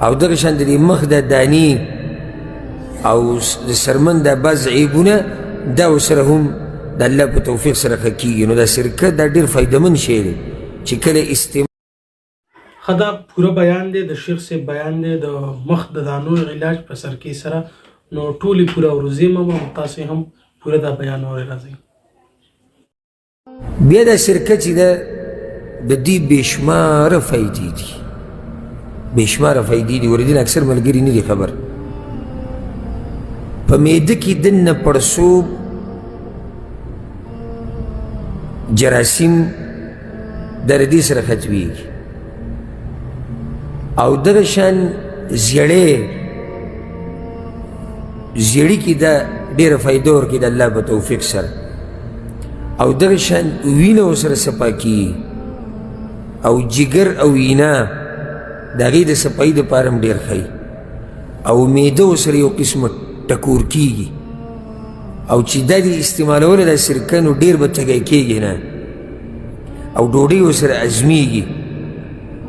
او دغه شان د مخ د دانې او د سرمن د بعض عیبونه دا ورسره هم د الله په توفیق سره ښه کېږي. نو دا سرکه دا ډېر فایدهمند شی دی چې کله دا پوره بیان دی د شیخ صاحب بیان دی د مخ د دانو علاج په سرکې سره. نو ټولې پوره ورځې مه تاسې هم پوره دا بیان اورئ راځئ. بیا دا سرکه چې ده د دې بېشماره فایدې دي، بېشماره فایدې دي. ورځین اکثر ملګري نه دي خبر. په معده کې دننه پړسوب، جراثیم د دې سره ختمیږي. او دغه شان زیړی کې دا ډېره فایده ورکوي د الله په توفیق سره. او دغه شان وینه ورسره صفا کېږي او جگر او وینه د هغې د صفایي دپاره هم ډېر ښه. او معده ورسره یو قسمه ټکور کېږي. او چې دا دې استعمالوله دا سرکه نو ډېر به تږی کېږي نه، او ډوډۍ ورسره ازمیږي.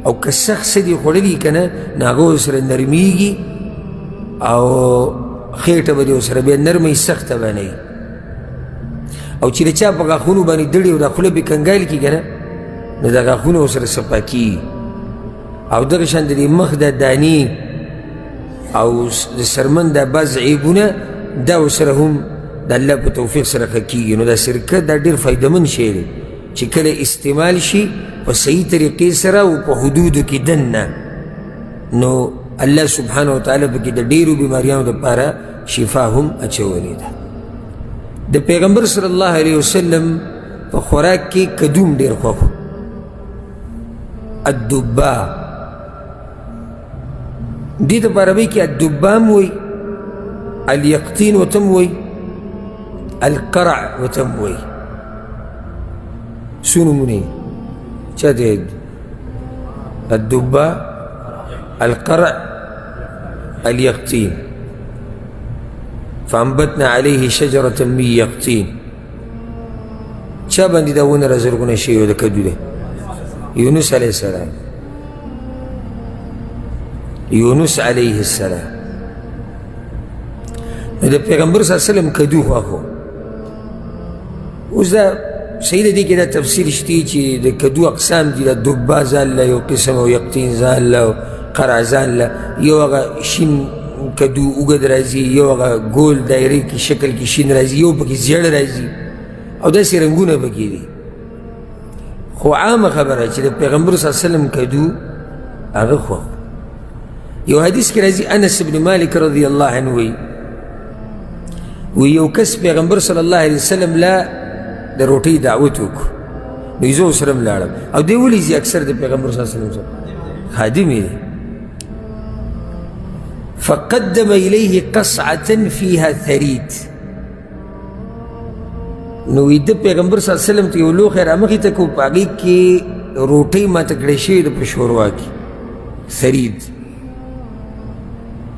او که سخت څه دي خوړلي که نه نو هغه ورسره نرمیږي او خېټه به دې ورسره بیا نرمه سخته به نه وي. او چې د چا په غاښونو باندې دړې او دا خوله پې کنګال کړي که نه نو دا غاښونه ورسره صفا کېږي. او دغه شان د مخ د دانې او د سرمن د بعض عیبونه دا ورسره هم د الله په توفیق سره ښه کېږي. نو دا سرکه دا ډېر فایدهمند شی دی چې کله استعمال شي په صحیح طریقې سره او په حدودو کې دننه، نو الله سبحانه وتعالی پکې د ډېرو بیماریانو دپاره شفا هم اچولې ده. د پیغمبر صلی الله علیه وسلم په خوراک کې کدو هم ډېر خوښ، الدبا. دې ته په عربۍ کې الدبا هم وایي، الیقطین ورته هم وایي، القرع ورته هم وایي. څو نومونه یې چا ته یاد دي؟ الدبا، القرع، اليقطين. فانبتنا عليه شجرة من يقطين. چا باندې دا ونه رازرغونه شوې د کدو ده؟ یونس علیه السلام، یونس علیه السلام. نو د پیغمبر صلی الله علیه وسلم کدو خوښ و. اوس دا صحیح ده دې کې دا تفسیر شته چې د کدو اقسام دي. د دبا ځان له یو قسم او یقطین ځان له او قرع ځان له. یو هغه شین کدو اوږد راځي، یو هغه ګول دایرې کې شکل کې شین راځي، یو پکې زیړ راځي، او داسې رنګونه پکې دي. خو عامه خبره چې د پیغمبر صلی الله علیه وسلم کدو هغه خوښ. یو حدیث کې راځي انس بن مالک رضی الله عنه وی یو کس پیغمبر صلی الله علیه وسلم لا د روټۍ دعوت وکړو، نو زه ورسره هم لاړم. او دی ولې ځي اکثر د پیغمبر صلی الله علیه وسلم سره خادم یې دی. فقدم الیه قصعة فیها ثرید. نو وی د پیغمبر صلی الله علیه وسلم ته یو لوښی رامخې ته کړو، په هغې کې روټۍ ماته کړې شوې ده په شوروا کې، ثرید.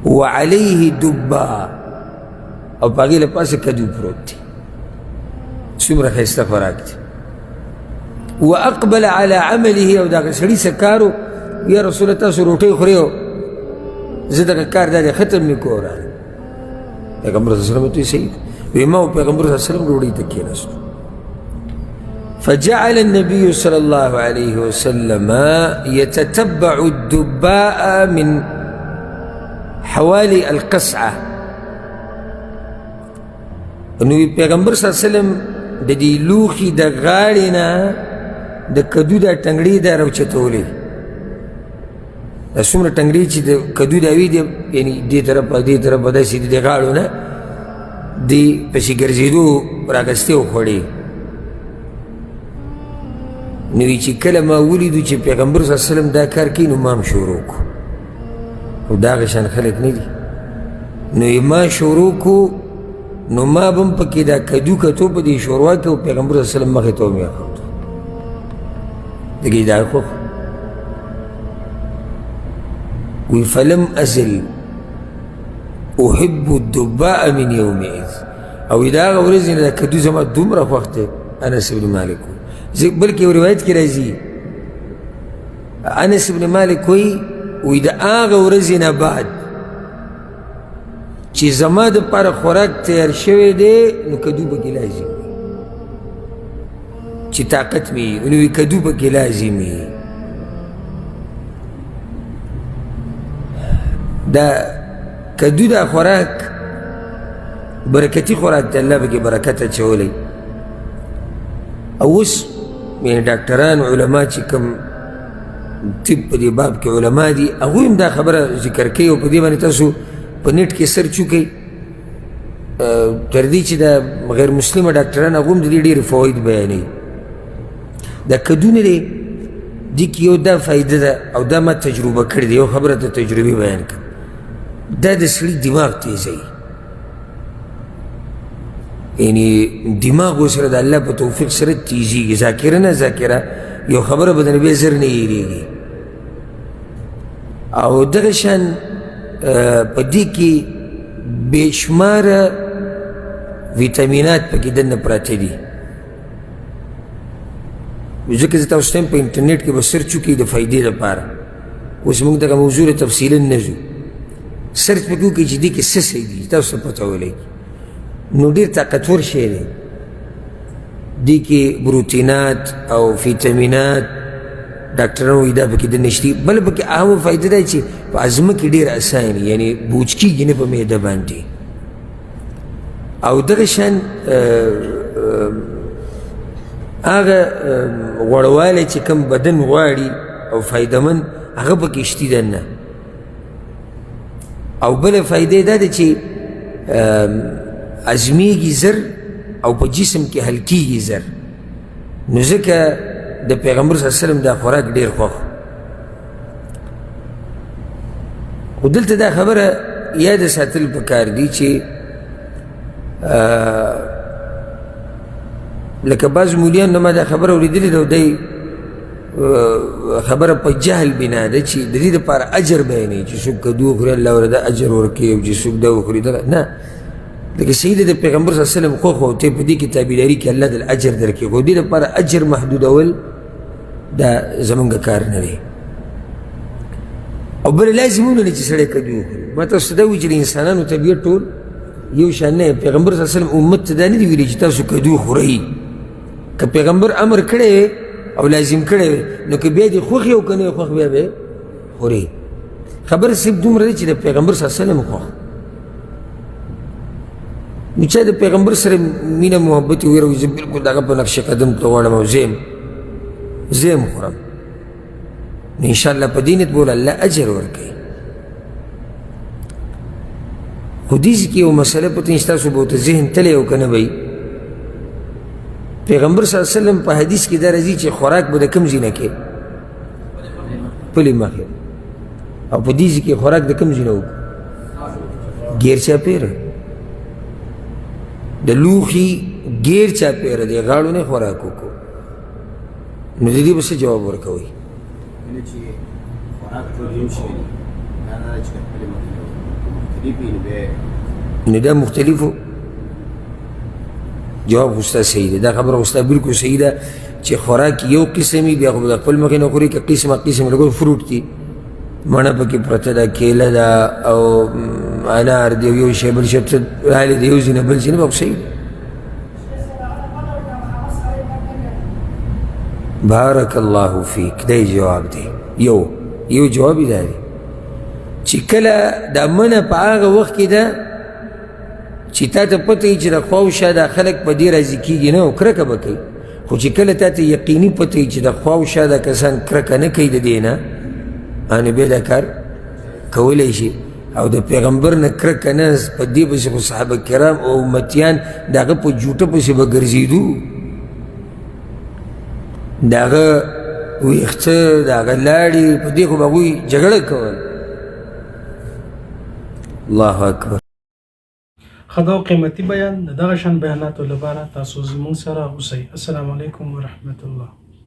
وعلیه دبا، او په هغې له پاسه کدو پروت دی. څومره ښایسته خوراک دی. واقبل على عمله، او دغه سړي څه کار و؟ یا رسول الله تاسو روټۍ خورئ او زه دغه کار دا دی ختم مې کړو. پیغمبر صلی الله علیه وسلم ته صحیح ده. وی ما پیغمبر صلی الله علیه وسلم ډوډۍ ته کېناستو. فجعل النبي صلى الله عليه وسلم يتتبع الدباء من حوالي القصعة. نو پیغمبر صلی الله علیه وسلم د دې لوښي د غاړې نه د کدو دا ټنګړې دا راوچتولې. دا څومره ټنګړې چې د کدو دا وي، یعنې دې طرفه دې طرفه داسې د غاړو نه دې پسې ګرځېدو رااګستې وخوړې. نو چې کله ما ولیدو چې پیغمبر صلی الله علیه وسلم دا کار کوي، نو ما هم شروع کړو. خو د هغه شان خلک نه دي. نو ما شروع کړو، نو ما به هم پکې دا کدو کتو په دې شوروا کې، او پیغمبر صلی الله علیه وسلم مخې ته مې اخوتو. دګې دا خوښ وی فلم ازل احب الدباء من یومئذ. او دا هغه ورځ نه دا کدو زما دومره خوښ دی. انس بن مالک بلکې یو روایت کې راځي، انس بن مالک وایي وی د هغه ورځې نه بعد چې زما دپاره خوراک تیار شوی دی نو کدو پکې لازم وي چې طاقت مې وي نو وی کدو پکې لازم وي دا کدو دا خوراک برکتی خوراک دی الله پکې برکت اچولی او اوس یعنې ډاکټران علما چې کوم طب په دې باب کې علما دي هغوی هم دا خبره ذکر کوي او په دې باندې تاسو په نیټ کې سرچ وکئ تر دې چې دا غیر مسلمه ډاکټران هغه هم د دې ډېرې فواید بیانوي دا کدو نه دی دې کې یو دا فایده ده او دا ما تجربه کړې ده یو خبره ته تجربې بیان کړم دا د سړي دماغ تیزوي یعنی دماغ ورسره د الله په توفیق سره تیزیږي ذاکره نه ذاکره یو خبره به د نبی زر نه هېرېږي او دغه شان په دې کې بې شماره ویټامینات پکې دننه پراته دي ځکه زه تاسو ته په انټرنیټ کې به سرچ وکړئ د فایدې لپاره اوس موږ دغه موضوع تفصیلا نه ځو سرچ پکې وکړئ چې دې کې څه شی دي تاسو ته پته ولګي نو ډېر طاقتور شی دی دې کې پروتینات او ویټامینات ډاکټران وایي دا پکې دننه شته بله پکې اهمه فایده دا چې په هضمه کې ډېر اسان یعنې بوج کېږي نه په معده باندې او دغه شان هغه غوړوالی چې کوم بدن غواړي او فایدهمند هغه پکې شتي دننه او بله فایده یې دا ده چې هضمېږي زر او په جسم کې حل کېږي زر نو ځکه د پیغمبر صلی الله علیه وسلم دا خوراک ډېر خوښ خو دلته دا خبره یاده ساتل پکار دي چې لکه بعض مولیان نه ما دا خبره اورېدلې ده او دی خبره په جهل بنا ده چې د دې دپاره اجر بیانوي چې څوک کدو وخوري الله ورته اجر ورکوي او چې څوک دا وخوري نه لکه صحیح ده د پیغمبر صلی الله علیه وسلم خوښ او ته په دې کې تابعداري کې الله دل اجر درکوي خو دې دپاره اجر محدودول دا زمونږ کار نه دی او بله لازم هم نه چې سړی کدو وخوري ما تاسو ته دا وایي چې د انسانانو طبیعت ټول یو شان نه پیغمبر صلی الله علیه وسلم امت ته دا نه دي ویلي چې تاسو کدو خورئ که پیغمبر امر کړی وی او لازم کړی وی نو که بیا دې خوښ یې او که نه یې خوښ بیا به خورئ خبره صرف دومره دی چې د پیغمبر صلی الله علیه وسلم خوښ نو چا د پیغمبر سره مینه محبت یې ویره وي زه بلکل د هغه په نقش قدم ته غواړم او زه یم خورم نو انشاءالله په دې نیت به الله اجر ورکوي خو دې کې یو مسله پته نشته تاسو به ورته ذهن تلی او که نه به پیغمبر صلی الله علیه وسلم په حدیث کې دا راځي چې خوراک به د کوم ځای نه کې پلې مخې او په دې کې خوراک د کوم ځای نه وکړو ګیر چاپېره د لوښي ګیر چاپېره دی غاړو نه خوراک وکړو نو د دې به څه جواب ورکوئ نو دا مختلفو جواب خو ستا صحیح دی دا خبره خو ستا بلکل صحیح ده چې خوراک یو قسم وي بیا خو به د خپل مخې نه خوري که قسمه لکه فروټ دي مڼه پکې پرته ده کیله ده او انار دی یو شی بل شی راغلی دی یو ځای نه بل ځای نه به خو صحیح دی بارک الله فیک دی جواب دی یو جواب یې دا دی چې کله دا منه په هغه وخت کې ده چې تا ته پته وي چې د خوا و شا دا خلک په دې راضي کېږي نه او کرکه به کوي خو چې کله تا ته یقیني پته وي چې د خوا و شا دا کسان کرکه نه کوي د دې نه نو بیا دا کار کولی شي او د پیغمبر نه کرکه نه په دې پسې خو صحابه کرام او امتیان د هغه په جوټه پسې به ګرځېدو د هغه ویښته د هغه لاړې په دې خو به هغوی جګړه کول الله اکبر خدا قیمتي بیان د دغه شان بیاناتو لپاره تاسو زموږ سره اوسئ السلام علیکم ورحمت الله